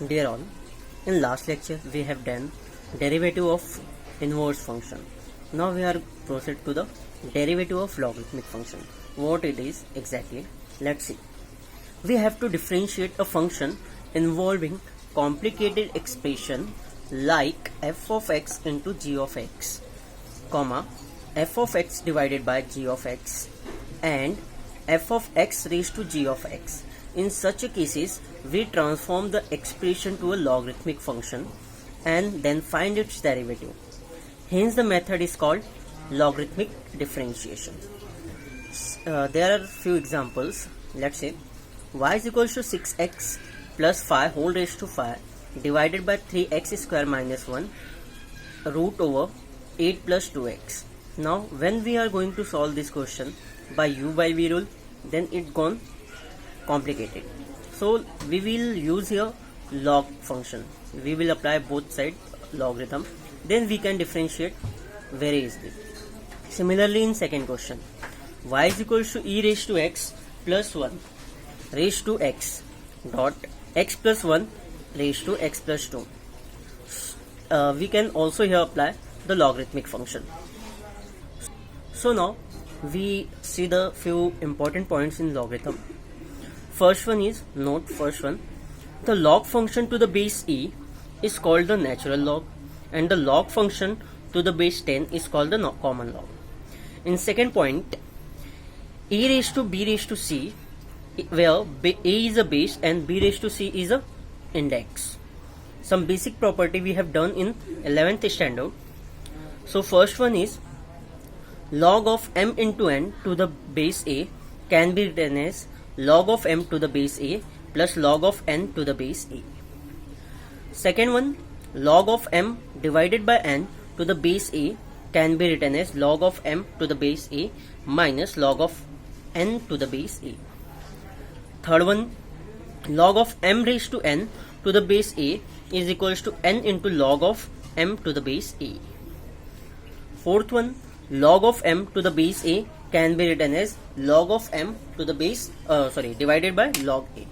Dear all, in last lecture we have done derivative of inverse function. Now we are proceed to the derivative of logarithmic function. What it is exactly? Let's see. We have to differentiate a function involving complicated expression like f of x into g of x, comma f of x divided by g of x and f of x raised to g of x. In such cases, we transform the expression to a logarithmic function and then find its derivative. Hence, the method is called logarithmic differentiation. There are few examples. Let's say y is equals to 6x plus 5 whole raised to 5 divided by 3x square minus 1 root over 8 plus 2x. Now, when we are going to solve this question by u by v rule, then it gone complicated. So we will use here log function. We will apply both side logarithm. Then we can differentiate very easily. Similarly, in second question, y is equals to e raised to x plus 1 raised to x dot x plus 1 raised to x plus 2. We can also here apply the logarithmic function. So now we see the few important points in logarithm. First one is, note first one, the log function to the base e is called the natural log and the log function to the base 10 is called the common log. In second point, e raised to b raised to c, where a is a base and b raised to c is a index. Some basic property we have done in 11th standard. So first one is, log of m into n to the base a can be written as log of m to the base a plus log of n to the base a. Second one, log of m divided by n to the base a can be written as log of m to the base a minus log of n to the base a. Third one, log of m raised to n to the base a is equals to n into log of m to the base a. Fourth one, log of m to the base a can be written as log of m to the base divided by log a.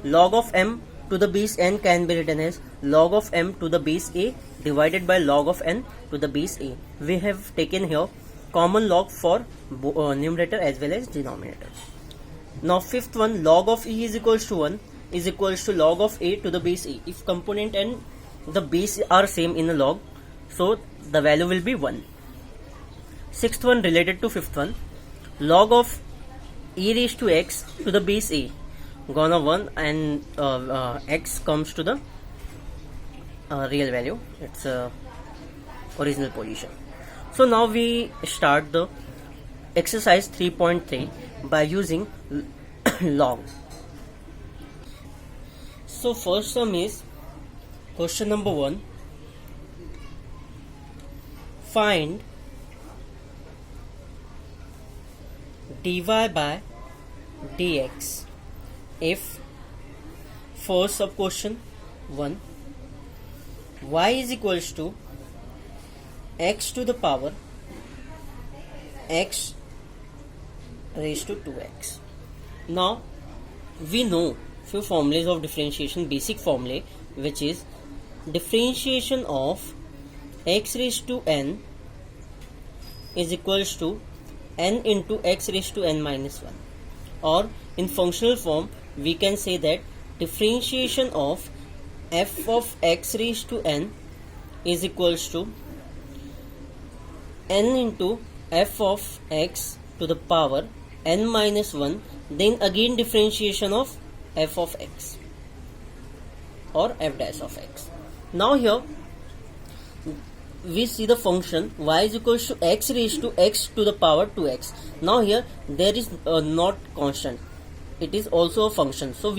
Log of m to the base n can be written as log of m to the base a divided by log of n to the base a. We have taken here common log for numerator as well as denominator. Now fifth one, log of e is equals to 1 is equals to log of a to the base a. If component and the base are same in the log, so the value will be 1. Sixth one, related to fifth one, log of e raised to x to the base a gonna 1 and x comes to the real value, its original position. So now we start the exercise 3.3 by using log. So first sum is question number 1. Find dy by dx if first sub question 1, y is equals to x to the power x raised to 2x. Now we know few formulas of differentiation, basic formula, which is differentiation of x raised to n is equals to n into x raised to n minus 1, or in functional form we can say that differentiation of f of x raised to n is equals to n into f of x to the power n minus 1, then again differentiation of f of x or f dash of x. Now here we see the function y is equals to x raised to x to the power 2x. Now here there is not constant, it is also a function. So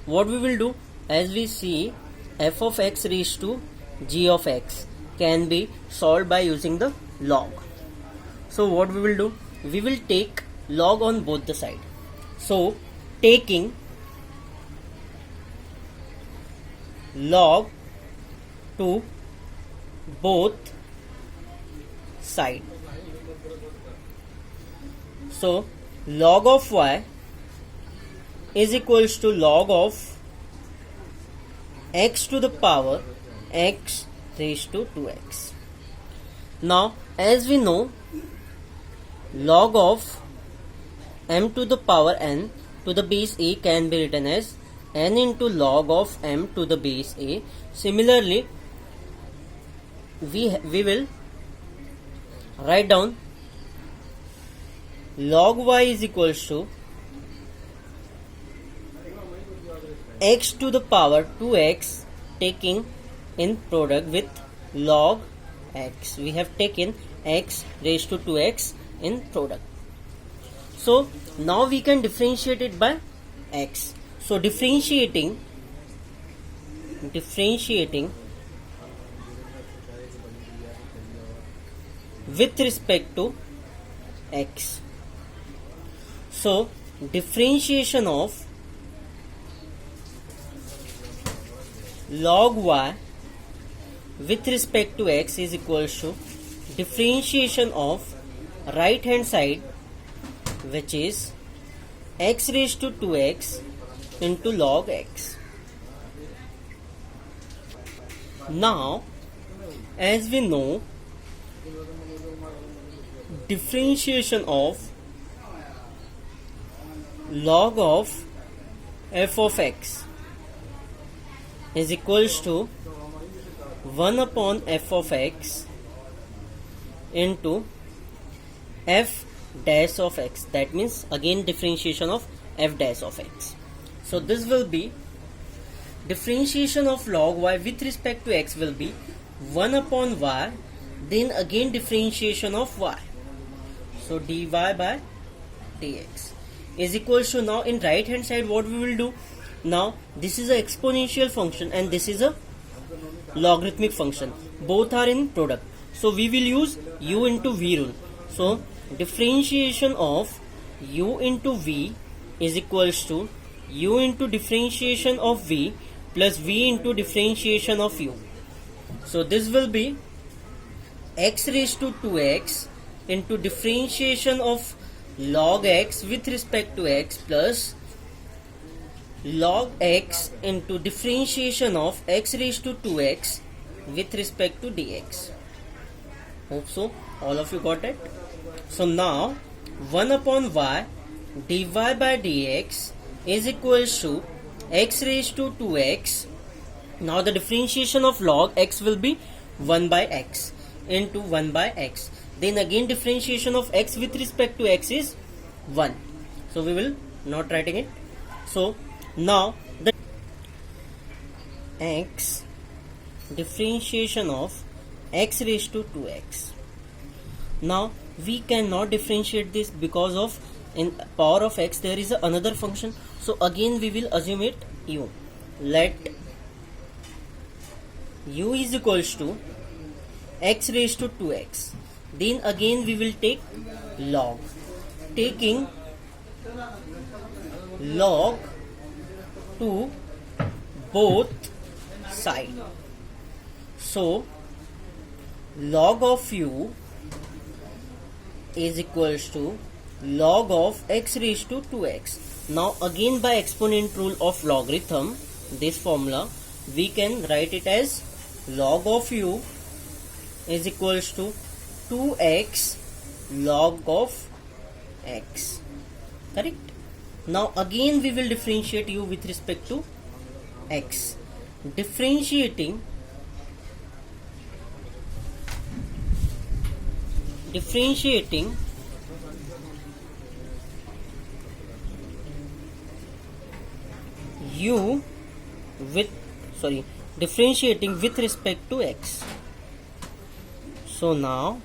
what we will do, as we see f of x raised to g of x can be solved by using the log. So what we will do, we will take log on both the side. So taking log to both side. So log of y is equals to log of x to the power x raised to 2x. Now as we know, log of m to the power n to the base a can be written as n into log of m to the base a. Similarly, we will write down log y is equals to x to the power 2x, taking in product with log x. We have taken x raised to 2x in product. So now we can differentiate it by x. So differentiating with respect to x. So differentiation of log y with respect to x is equals to differentiation of right hand side, which is x raised to 2x into log x. Now as we know, differentiation of log of f of x is equals to 1 upon f of x into f dash of x. That means again differentiation of f dash of x. So this will be differentiation of log y with respect to x will be 1 upon y, then again differentiation of y. So dy by dx is equals to, now in right hand side what we will do, now this is an exponential function and this is a logarithmic function, both are in product, so we will use u into v rule. So differentiation of u into v is equals to u into differentiation of v plus v into differentiation of u. So this will be x raised to 2x into differentiation of log x with respect to x plus log x into differentiation of x raised to 2x with respect to dx. Hope so all of you got it. So now 1 upon y dy by dx is equals to x raised to 2x. Now the differentiation of log x will be 1 by x into 1 by x. Then again differentiation of x with respect to x is 1. So we will not writing it. So now the x differentiation of x raised to 2x. Now we cannot differentiate this because of in power of x there is another function. So again we will assume it u. Let u is equals to x raised to 2x. Then again we will take log, taking log to both sides. So log of u is equals to log of x raised to 2x. Now again by exponent rule of logarithm, this formula we can write it as log of u is equals to 2x log of x. Correct? Now again we will differentiate u with respect to x. Differentiating u with differentiating with respect to x. So now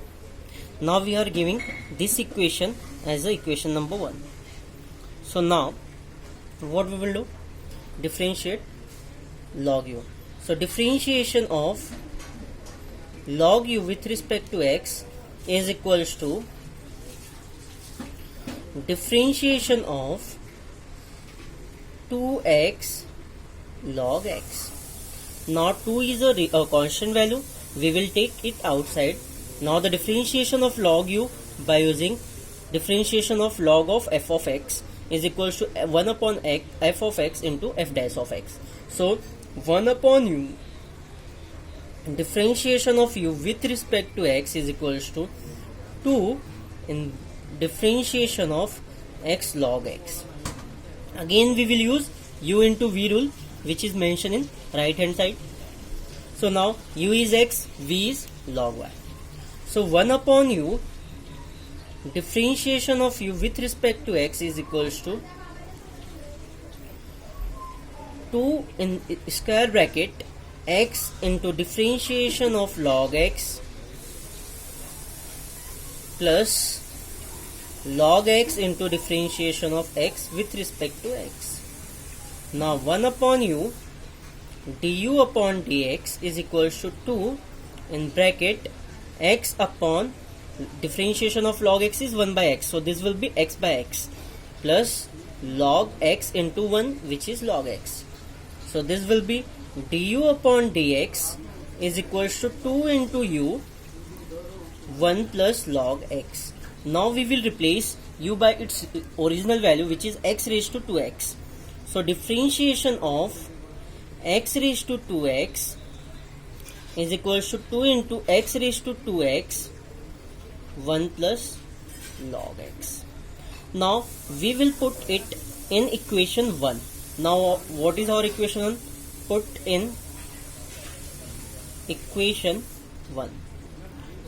we are giving this equation as a equation number 1. So now what we will do, differentiate log u. So differentiation of log u with respect to x is equals to differentiation of 2x log x. Now 2 is a constant value, we will take it outside. Now the differentiation of log u by using differentiation of log of f of x is equals to 1 upon f of x into f dash of x. So 1 upon u differentiation of u with respect to x is equals to 2 in differentiation of x log x. Again we will use u into v rule, which is mentioned in right hand side. So now u is x, v is log y. So 1 upon u differentiation of u with respect to x is equals to 2 in square bracket x into differentiation of log x plus log x into differentiation of x with respect to x. Now 1 upon u du upon dx is equals to 2 in bracket x upon differentiation of log x is 1 by x, so this will be x by x plus log x into 1, which is log x. So this will be du upon dx is equals to 2 into u 1 plus log x. Now we will replace u by its original value, which is x raised to 2x. So differentiation of x raised to 2x is equals to 2 into x raised to 2x 1 plus log x. Now we will put it in equation 1. Now what is our equation 1? Put in equation 1.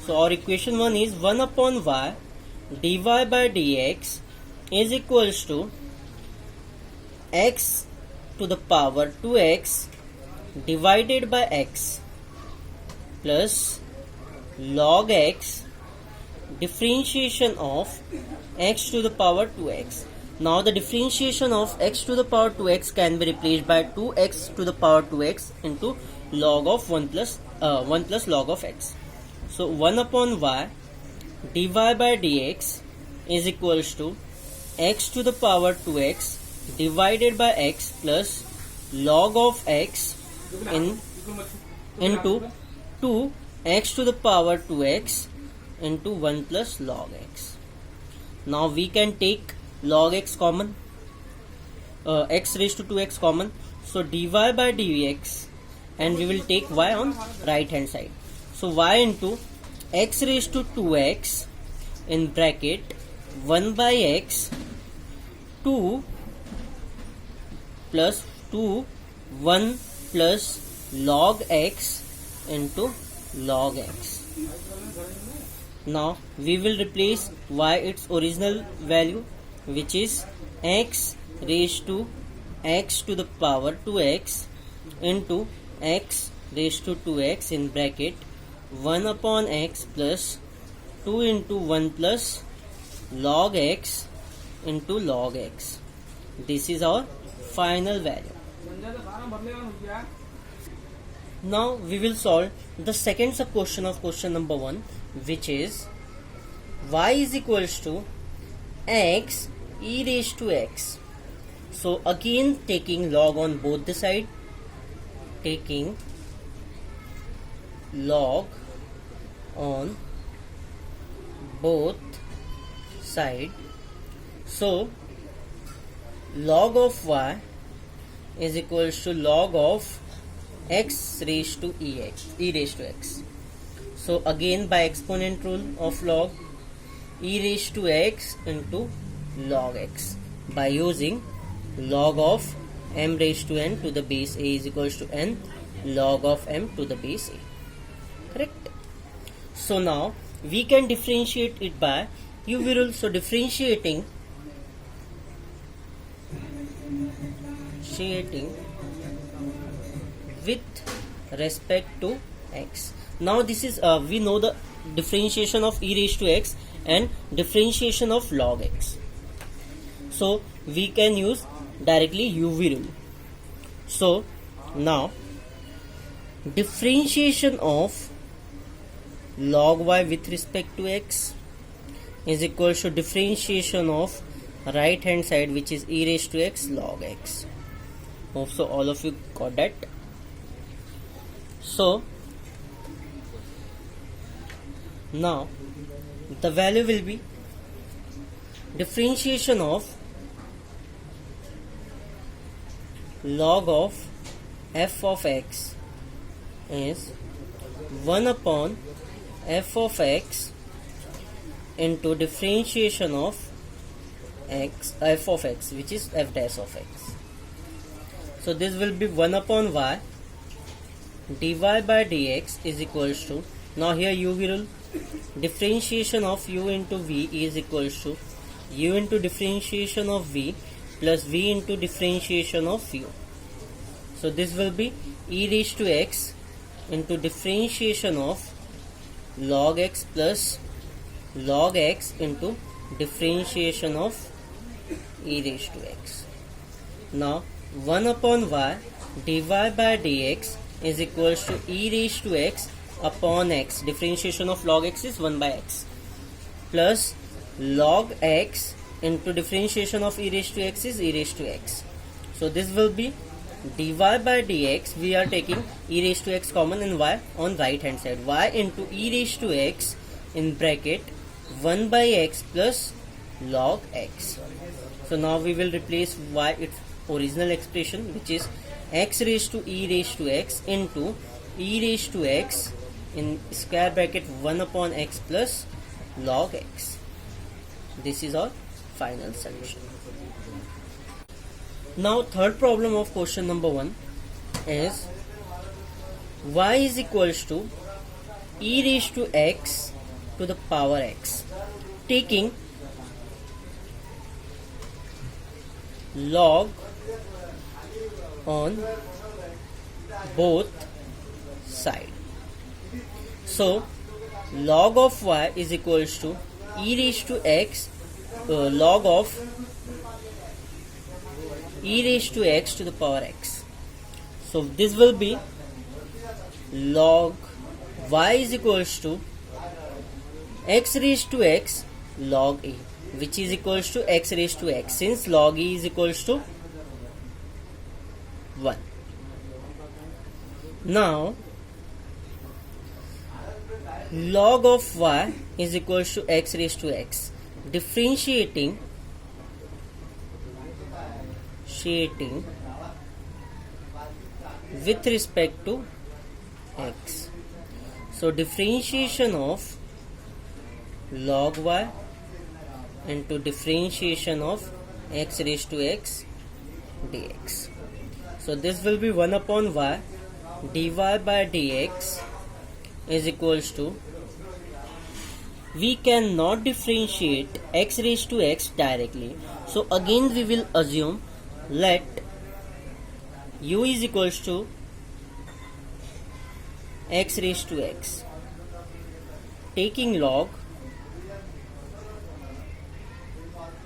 So our equation 1 is 1 upon y dy by dx is equals to x to the power 2x divided by x plus log x differentiation of x to the power 2x. Now the differentiation of x to the power 2x can be replaced by 2x to the power 2x into log of 1 plus log of x. So 1 upon y dy by dx is equals to x to the power 2x divided by x plus log of x into 2 x to the power 2x into 1 plus log x. Now we can take log x common, x raised to 2x common, so dy by dx, and we will take y on right hand side. So y into x raised to 2x in bracket 1 by x 2 plus 2 1 plus log x into log x. Now we will replace y its original value, which is x raised to the power 2x into x raised to 2x in bracket 1 upon x plus 2 into 1 plus log x into log x. This is our final value. Now we will solve the second sub question of question number 1, which is y is equals to x e raised to x. So again taking log on both the side, taking log on both side. So log of y is equals to log of x raised to e raised to x. So again by exponent rule of log, e raised to x into log x by using log of m raised to n to the base a is equals to n log of m to the base a. Correct? So now we can differentiate it by UV rule. So differentiating with respect to x. Now this is we know the differentiation of e raised to x and differentiation of log x. So we can use directly UV rule. So now differentiation of log y with respect to x is equal to differentiation of right hand side, which is e raised to x log x. Hope so all of you got that. So now the value will be differentiation of log of f of x is 1 upon f of x into differentiation of f of x, which is f dash of x. So this will be 1 upon y dy by dx is equals to, now here u will differentiation of u into v is equals to u into differentiation of v plus v into differentiation of u. So this will be e raised to x into differentiation of log x plus log x into differentiation of e raised to x. Now 1 upon y dy by dx is equals to e raised to x upon x, differentiation of log x is 1 by x, plus log x into differentiation of e raised to x is e raised to x. So this will be dy by dx, we are taking e raised to x common and y on right hand side, y into e raised to x in bracket 1 by x plus log x. So now we will replace y its original expression, which is x raised to e raised to x into e raised to x in square bracket 1 upon x plus log x. This is our final solution. Now third problem of question number 1 is y is equals to e raised to x to the power x, taking log on both sides. So log of y is equals to e raised to x log of e raised to x to the power x. So this will be log y is equals to x raised to x log e, which is equals to x raised to x, since log e is equals to 1. Now log of y is equals to x raised to x, differentiating with respect to x. So differentiation of log y into differentiation of x raised to x dx. So this will be 1 upon y dy by dx is equals to, we cannot differentiate x raised to x directly, so again we will assume let u is equals to x raised to x, taking log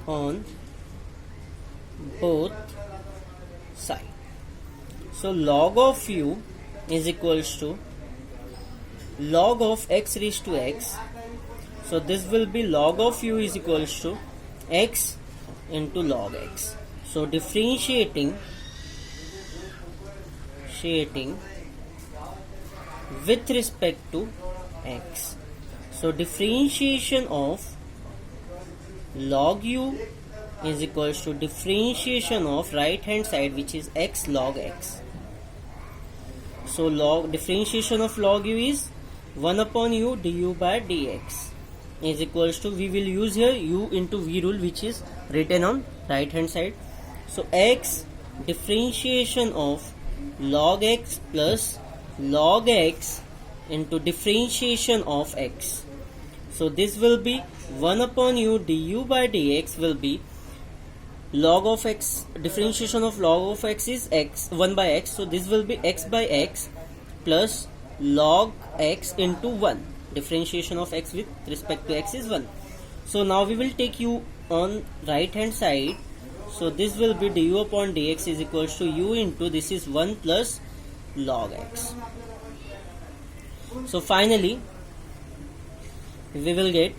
on both sides. So log of u is equals to log of x raised to x. So this will be log of u is equals to x into log x. So differentiating with respect to x. So differentiation of log u is equals to differentiation of right hand side, which is x log x. So log differentiation of log u is 1 upon u du by dx is equals to, we will use here u into v rule, which is written on right hand side. So x differentiation of log x plus log x into differentiation of x. So this will be 1 upon u du by dx will be log of x, differentiation of log of x is x 1 by x, so this will be x by x plus log x into 1, differentiation of x with respect to x is 1. So now we will take u on right hand side, so this will be du upon dx is equals to u into, this is 1 plus log x. So finally we will get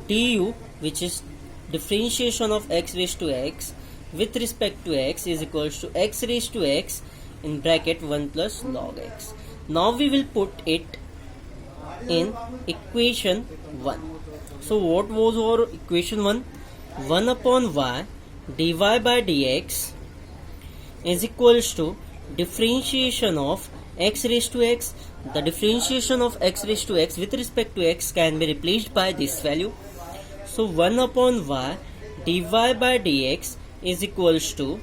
du, which is differentiation of x raised to x with respect to x is equals to x raised to x in bracket 1 plus log x. Now we will put it in equation 1. So what was our equation 1? 1 upon y dy by dx is equals to differentiation of x raised to x. The differentiation of x raised to x with respect to x can be replaced by this value. So 1 upon y dy by dx is equals to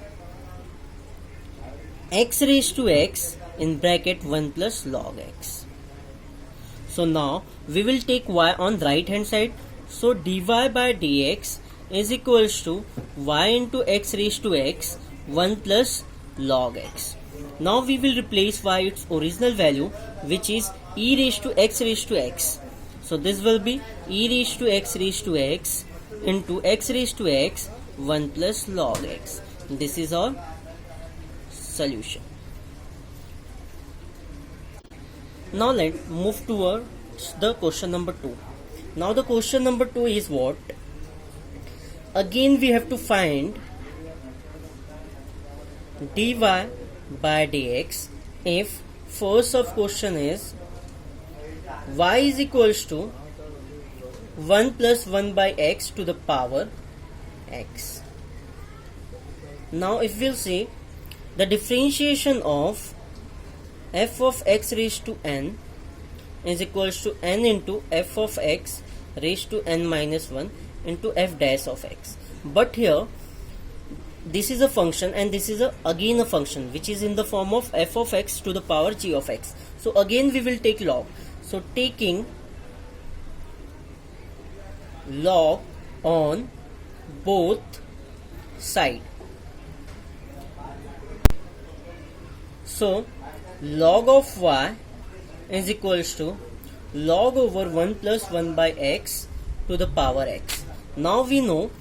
x raised to x in bracket 1 plus log x. So now we will take y on right hand side. So dy by dx is equals to y into x raised to x 1 plus log x. Now we will replace y its original value, which is e raised to x. So this will be e raised to x into x raised to x 1 plus log x. This is our solution. Now let's move towards the question number 2. Now the question number 2 is what? Again we have to find dy by dx if first of question is y is equals to 1 plus 1 by x to the power x. Now if we'll see the differentiation of f of x raised to n is equals to n into f of x raised to n minus 1 into f dash of x. But here this is a function and this is again a function which is in the form of f of x to the power g of x. So again we will take log. So taking log on both sides. So log of y is equals to log over 1 plus 1 by x to the power x. Now we know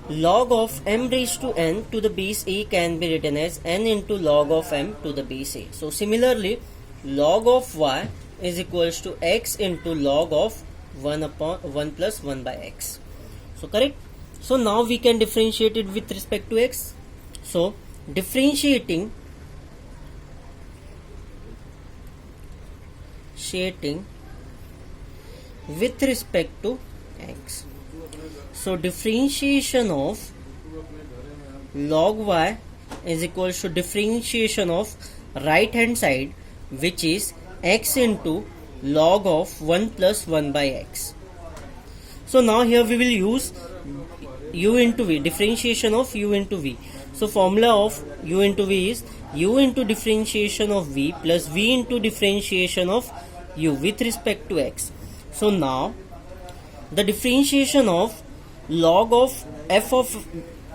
log of m raised to n to the base a can be written as n into log of m to the base a. So similarly log of y is equals to x into log of 1 upon 1 plus 1 by x. So correct. So now we can differentiate it with respect to x. So differentiating with respect to x. So differentiation of log y is equals to differentiation of right hand side, which is x into log of 1 plus 1 by x. So now here we will use u into v, differentiation of u into v. So formula of u into v is u into differentiation of v plus v into differentiation of u with respect to x. So now the differentiation of log of f of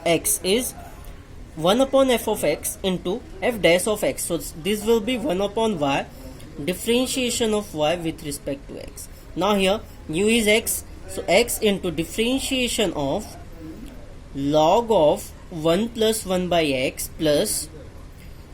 x is 1 upon f of x into f dash of x. So this will be 1 upon y, differentiation of y with respect to x. Now here u is x, so x into differentiation of log of 1 plus 1 by x plus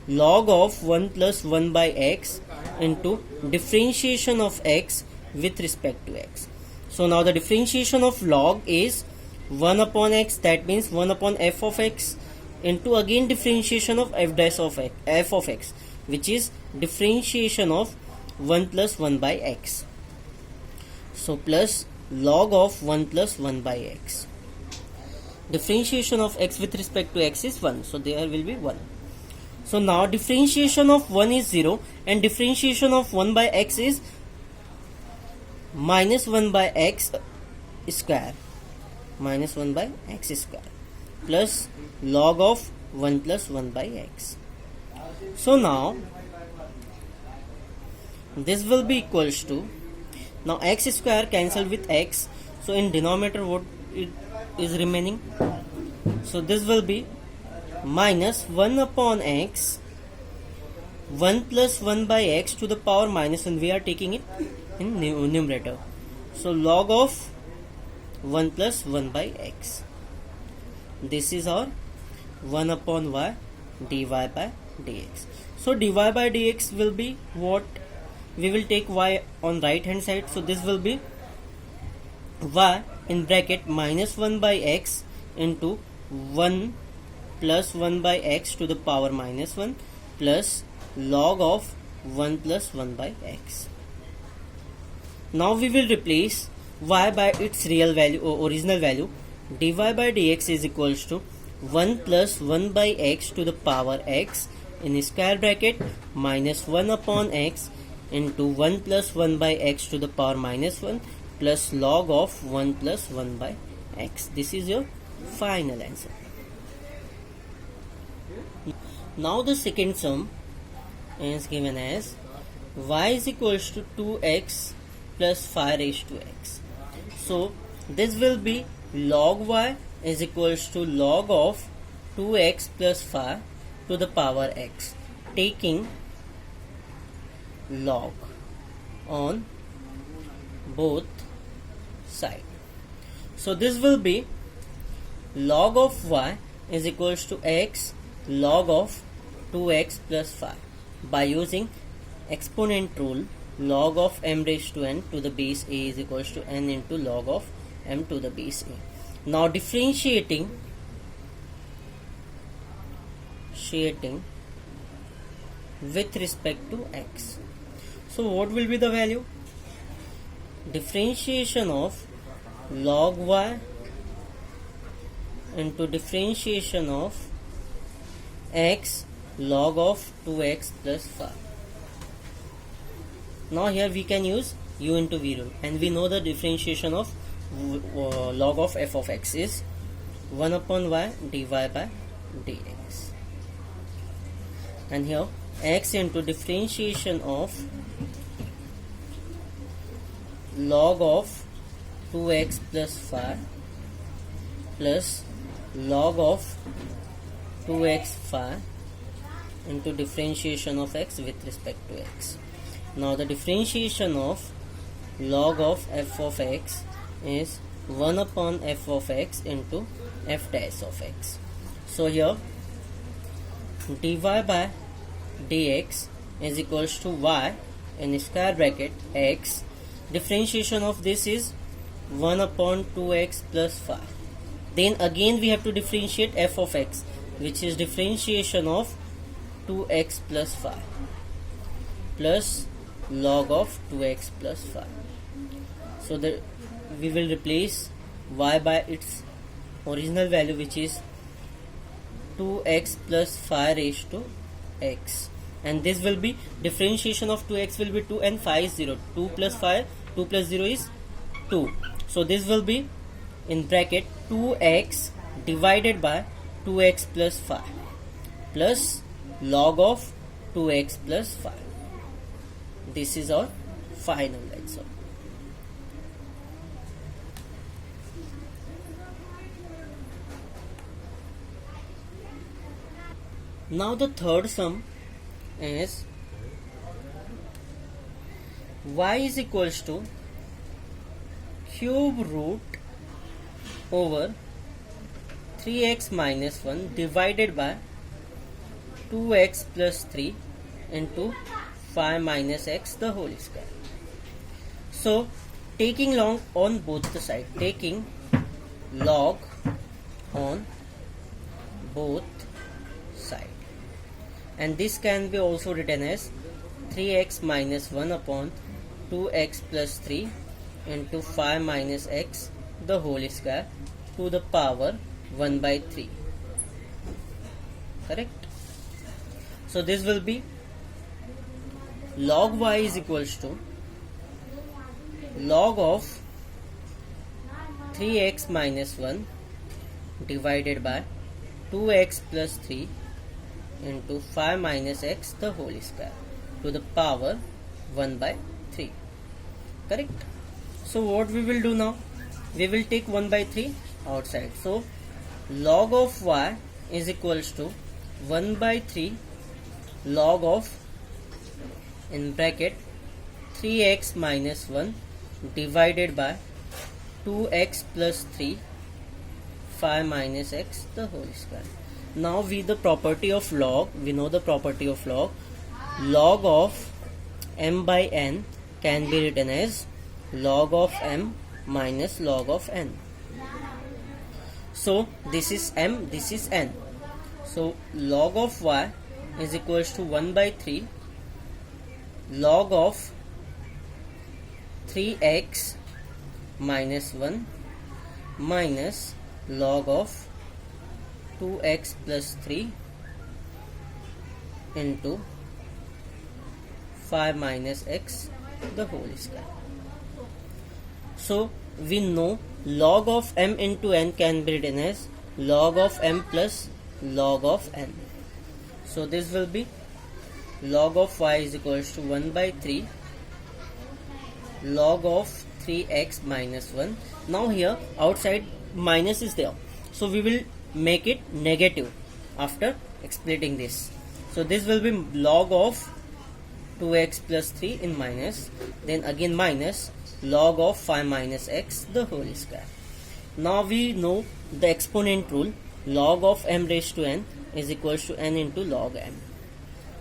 log of 1 plus 1 by x into differentiation of x with respect to x. So now the differentiation of log is 1 upon x, that means 1 upon f of x into again differentiation of f dash of x, f of x, which is differentiation of 1 plus 1 by x. So plus log of 1 plus 1 by x. Differentiation of x with respect to x is 1, so there will be 1. So now differentiation of 1 is 0 and differentiation of 1 by x is minus 1 by x square, minus 1 by x square plus log of 1 plus 1 by x. So now this will be equals to, now x square cancelled with x, so in denominator what it is remaining, so this will be minus 1 upon x 1 plus 1 by x to the power minus 1, we are taking it in numerator, so log of 1 plus 1 by x. This is our 1 upon y dy by dx. So dy by dx will be what? We will take y on right hand side, so this will be y in bracket minus 1 by x into 1 plus 1 by x to the power minus 1 plus log of 1 plus 1 by x. Now we will replace y by its real value or original value. Dy by dx is equals to 1 plus 1 by x to the power x in square bracket minus 1 upon x into 1 plus 1 by x to the power minus 1 plus log of 1 plus 1 by x. This is your final answer. Now the second sum is given as y is equals to 2x plus 5 raised to x. So this will be log y is equals to log of 2x plus 5 to the power x, taking log on both sides. So this will be log of y is equals to x log of 2x plus 5. By using exponent rule, log of m raised to n to the base a is equals to n into log of m to the base a. Now differentiating with respect to x. So what will be the value? Differentiation of log y into differentiation of x log of 2x plus 5. Now here we can use u into v rule, and we know the differentiation of log of f of x is 1 upon y dy by dx, and here x into differentiation of log of 2x plus 5 plus log of 2x 5 into differentiation of x with respect to x. Now the differentiation of log of f of x is 1 upon f of x into f dash of x. So here dy by dx is equals to y in square bracket x. Differentiation of this is 1 upon 2x plus 5. Then again we have to differentiate f of x, which is differentiation of 2x plus 5 plus log of 2x plus 5. So we will replace y by its original value, which is 2x plus 5 raised to x, and this will be differentiation of 2x will be 2 and 5 is 0. 2 plus 5, 2 plus 0 is 2. So this will be in bracket 2x divided by 2x plus 5 plus log of 2x plus 5. This is our final answer. Now the third sum is y is equals to cube root over 3x minus 1 divided by 2x plus 3 into 5 minus x the whole square. So taking log on both the sides, taking log on both sides, and this can be also written as 3x minus 1 upon 2x plus 3 into 5 minus x the whole square to the power 1 by 3. Correct? So this will be log y is equals to log of 3x minus 1 divided by 2x plus 3 into 5 minus x the whole square to the power 1 by 3. Correct? So what we will do now? We will take 1 by 3 outside. So log of y is equals to 1 by 3 log of in bracket 3x minus 1 divided by 2x plus 3 5 minus x the whole square. Now we know the property of log. Log of m by n can be written as log of m minus log of n. So this is m, this is n. So log of y is equals to 1 by 3 log of 3x minus 1 minus log of 2x plus 3 into 5 minus x the whole square. So we know log of m into n can be written as log of m plus log of n. So this will be log of y is equals to 1 by 3 log of 3x minus 1. Now here outside minus is there, so we will make it negative after splitting this. So this will be log of 2x plus 3 in minus, then again minus log of 5 minus x the whole square. Now we know the exponent rule, log of m raised to n is equals to n into log m.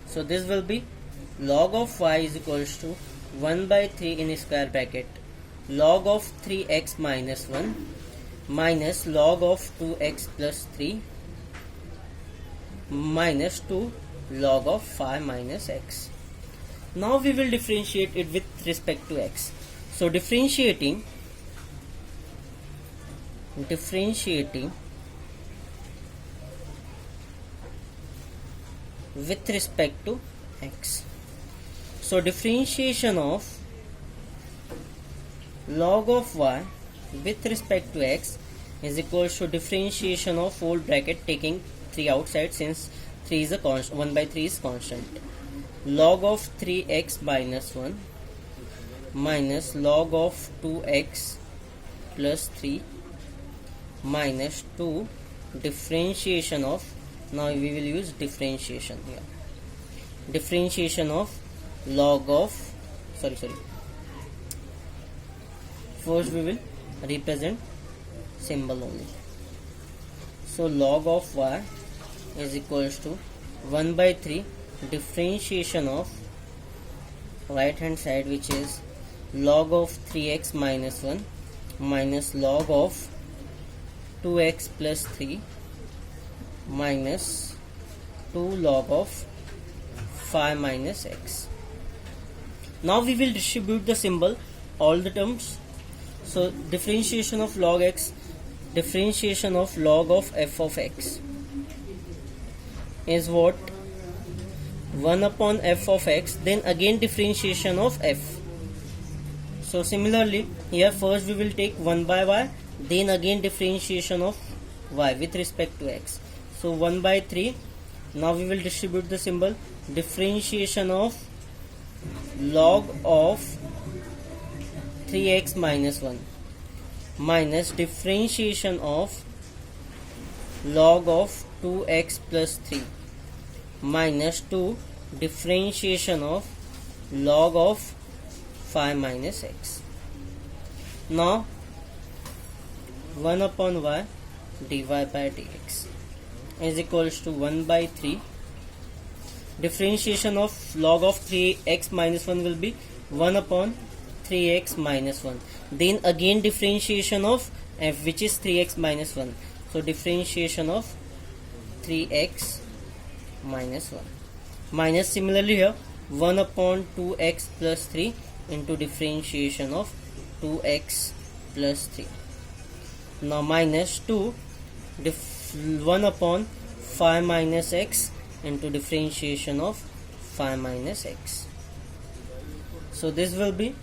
So this will be log of y is equals to 1 by 3 in square bracket log of 3x minus 1 minus log of 2x plus 3 minus 2 log of 5 minus x. Now we will differentiate it with respect to x. So differentiating with respect to x. So differentiation of log of y with respect to x is equal to differentiation of whole bracket taking 3 outside, since 3 is a constant, 1 by 3 is constant, log of 3x minus 1 minus log of 2x plus 3 minus 2 differentiation of, now we will use differentiation here, differentiation of log of first we will represent symbol only. So log of y is equals to 1 by 3 differentiation of right hand side, which is log of 3x minus 1 minus log of 2x plus 3 minus 2 log of 5 minus x. Now we will distribute the symbol all the terms. So differentiation of log x, differentiation of log of f of x is what? 1 upon f of x, then again differentiation of f. So similarly here first we will take 1 by y, then again differentiation of y with respect to x. So 1 by 3, now we will distribute the symbol, differentiation of log of 3x minus 1 minus differentiation of log of 2x plus 3 minus 2 differentiation of log of 5 minus x. Now 1 upon y dy by dx is equals to 1 by 3 differentiation of log of 3x minus 1 will be 1 upon 3x minus 1, then again differentiation of f, which is 3x minus 1, so differentiation of 3x minus 1 minus similarly here 1 upon 2x plus 3 into differentiation of 2x plus 3. Now minus 2 1 upon 5 minus x into differentiation of 5 minus x. So this will be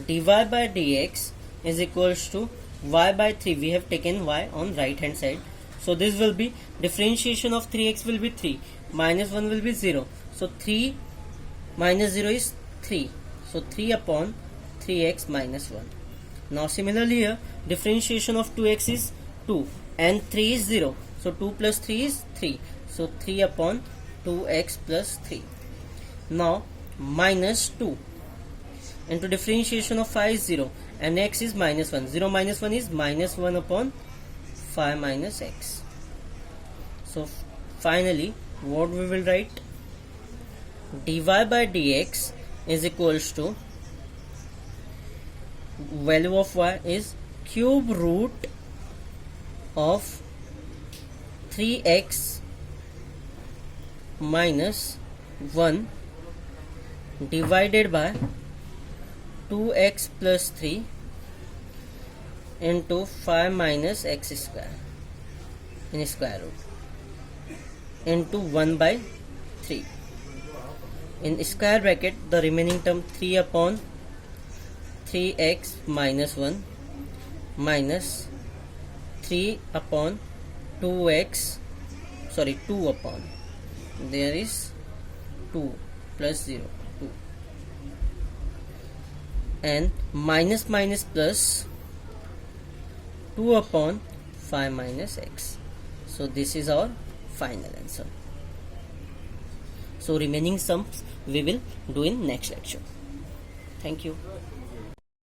dy by dx is equals to y by 3. We have taken y on right hand side, so this will be differentiation of 3x will be 3, minus 1 will be 0, so 3 minus 0 is 3, so 3 upon 3x minus 1. Now similarly here differentiation of 2x is 2 and 3 is 0, so 2 plus 3 is 3, so 3 upon 2x plus 3. Now minus 2 into differentiation of 5 is 0 and x is minus 1, 0 minus 1 is minus 1 upon 5 minus x. So finally what we will write, dy by dx is equals to value of y is cube root of 3x minus 1 divided by 2x plus 3 into 5 minus x square in square root into 1 by 3. In square bracket, the remaining term 3 upon 3x minus 1 minus 3 upon 2x, 2 upon, there is 2 plus 0, 2, and minus minus plus 2 upon 5 minus x. So this is our final answer. So remaining sums we will do in next lecture. Thank you.